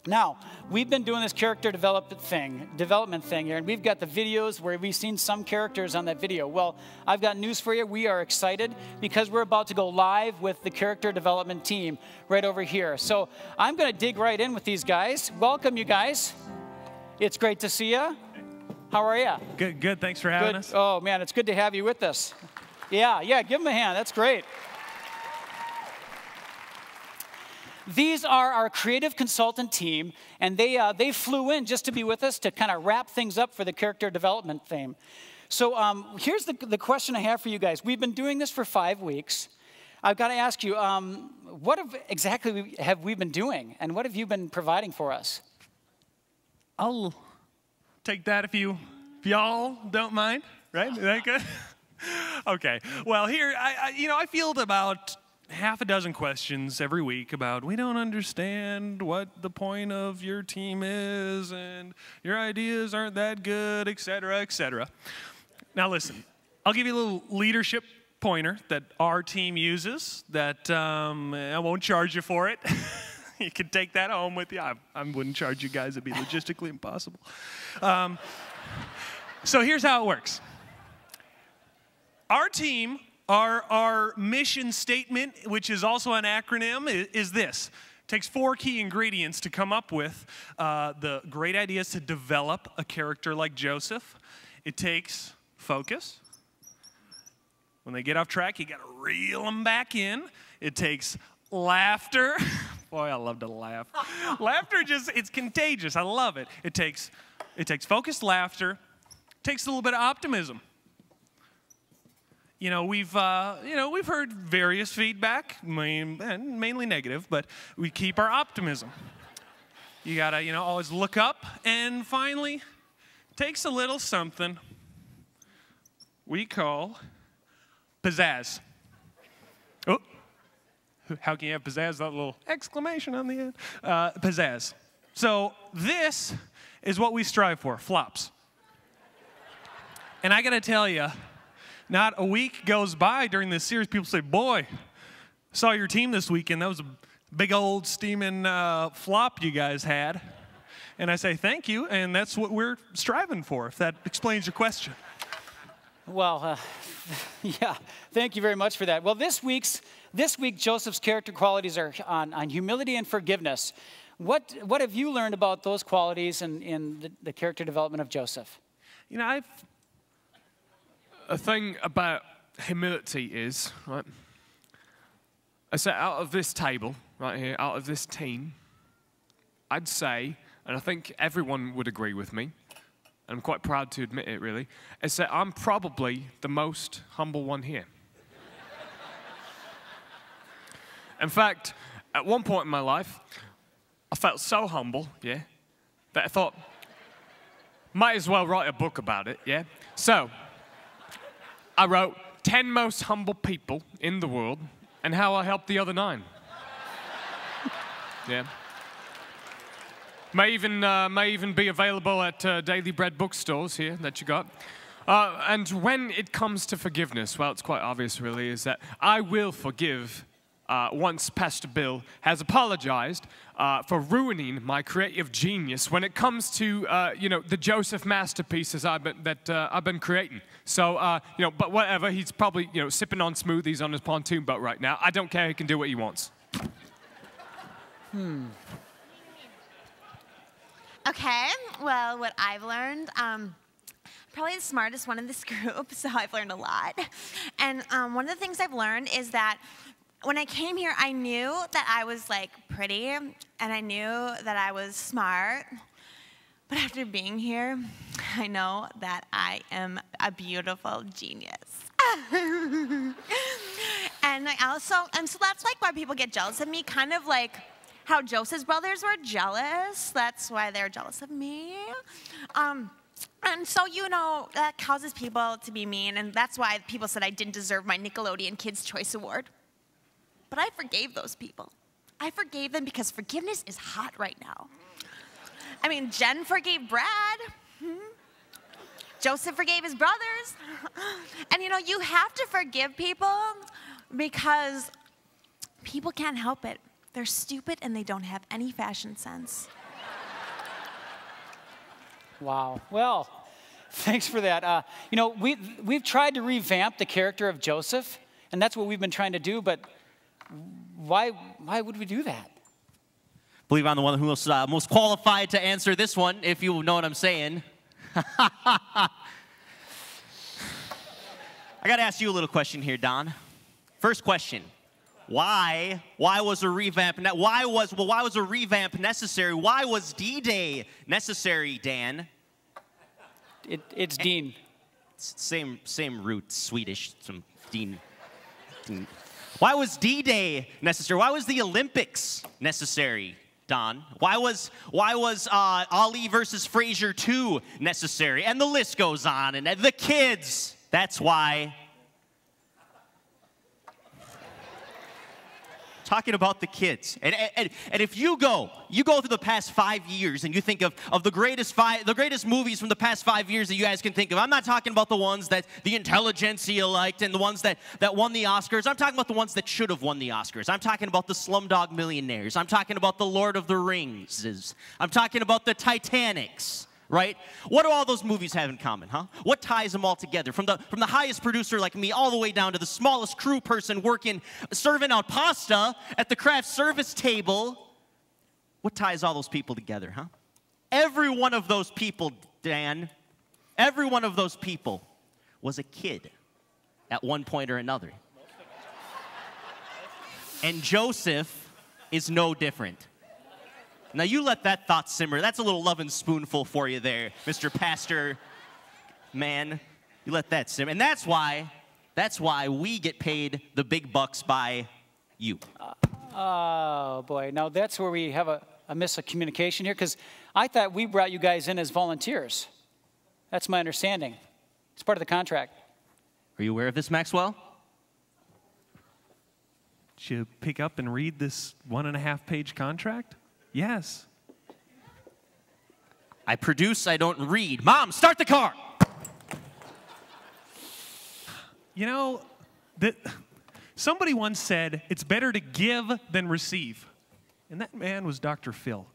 Now, we've been doing this character development thing here, and we've got the videos where we've seen some characters on that video. Well, I've got news for you. We are excited because we're about to go live with the character development team right over here. So I'm going to dig right in with these guys. Welcome, you guys. It's great to see you. How are you? Good, good. Thanks for having us. Oh, man, it's good to have you with us. Yeah, give them a hand. That's great. These are our creative consultant team, and they flew in just to be with us to kind of wrap things up for the character development theme. So here's the question I have for you guys. We've been doing this for 5 weeks. I've got to ask you, what exactly have we been doing, and what have you been providing for us? I'll take that if y'all don't mind, right? Is that good? Okay. Well, here, I field about half a dozen questions every week about we don't understand what the point of your team is and your ideas aren't that good, et cetera, et cetera. Now listen, I'll give you a little leadership pointer that our team uses that I won't charge you for it. You can take that home with you. I wouldn't charge you guys. It'd be logistically impossible. So here's how it works. Our team, our mission statement, which is also an acronym, is this. It takes 4 key ingredients to come up with the great ideas to develop a character like Joseph. It takes focus. When they get off track, you got to reel them back in. It takes laughter. Boy, I love to laugh. Laughter it's contagious. I love it. It takes focused laughter. It takes a little bit of optimism. We've heard various feedback, mainly negative, but we keep our optimism. You gotta, always look up, and finally, takes a little something we call pizzazz. Oh, how can you have pizzazz? That little exclamation on the end. Pizzazz. So this is what we strive for, flops. And I gotta tell you, not a week goes by during this series, people say, boy, saw your team this weekend. That was a big old steaming flop you guys had. And I say, thank you, and that's what we're striving for, if that explains your question. Well, yeah, thank you very much for that. Well, this week, Joseph's character qualities are on humility and forgiveness. What have you learned about those qualities in the character development of Joseph? A thing about humility is, right, I say out of this table, right here, out of this team, I'd say, and I think everyone would agree with me, and I'm quite proud to admit it really, is that I'm probably the most humble one here. In fact, at one point in my life, I felt so humble, yeah, that I thought, might as well write a book about it, yeah? So, I wrote 10 most humble people in the world and how I helped the other 9. Yeah. May even be available at Daily Bread bookstores here that you got. And when it comes to forgiveness, well, it's quite obvious really, is that I will forgive once Pastor Bill has apologized for ruining my creative genius when it comes to the Joseph masterpieces I've been creating. So but whatever, he's probably sipping on smoothies on his pontoon boat right now. I don't care. He can do what he wants. Okay. Well, what I've learned. Probably the smartest one in this group, so I've learned a lot. And one of the things I've learned is that when I came here, I knew that I was pretty, and I knew that I was smart. But after being here, I know that I am a beautiful genius. And so that's why people get jealous of me, kind of like how Joseph's brothers were jealous. That's why they're jealous of me. And so, that causes people to be mean, and that's why people said I didn't deserve my Nickelodeon Kids' Choice Award. But I forgave those people. I forgave them because forgiveness is hot right now. I mean, Jen forgave Brad. Joseph forgave his brothers. And you have to forgive people because people can't help it. They're stupid and they don't have any fashion sense. Wow. Well, thanks for that. You know, we've tried to revamp the character of Joseph, and that's what we've been trying to do, but why would we do that? I believe I'm the one who's most qualified to answer this one, if you know what I'm saying. I got to ask you a little question here, Don. First question. Why was a revamp necessary? Why was D-Day necessary, Dan? It's Dean. Same root, Swedish, some Dean. Why was D-Day necessary? Why was the Olympics necessary, Don? Why was Ali versus Frazier 2 necessary? And the list goes on. And the kids, that's why. Talking about the kids. And if you go through the past 5 years and you think of the greatest movies from the past 5 years that you guys can think of. I'm not talking about the ones that the intelligentsia liked and the ones that won the Oscars. I'm talking about the ones that should have won the Oscars. I'm talking about the Slumdog Millionaires. I'm talking about the Lord of the Rings. I'm talking about the Titanics. Right? What do all those movies have in common, huh? What ties them all together? From the highest producer like me all the way down to the smallest crew person serving out pasta at the craft service table. What ties all those people together, huh? Every one of those people, Dan, every one of those people was a kid at one point or another. And Joseph is no different. Now, you let that thought simmer. That's a little loving spoonful for you there, Mr. Pastor man. You let that simmer. And that's why we get paid the big bucks by you. Oh, boy. Now, that's where we have a miscommunication here, because I thought we brought you guys in as volunteers. That's my understanding. It's part of the contract. Are you aware of this, Maxwell? Did you pick up and read this 1.5-page contract? Yes. I produce, I don't read. Mom, start the car! You know, somebody once said, it's better to give than receive. And that man was Dr. Phil.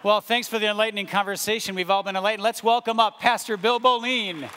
Well, thanks for the enlightening conversation. We've all been enlightened. Let's welcome up Pastor Bill Boleen.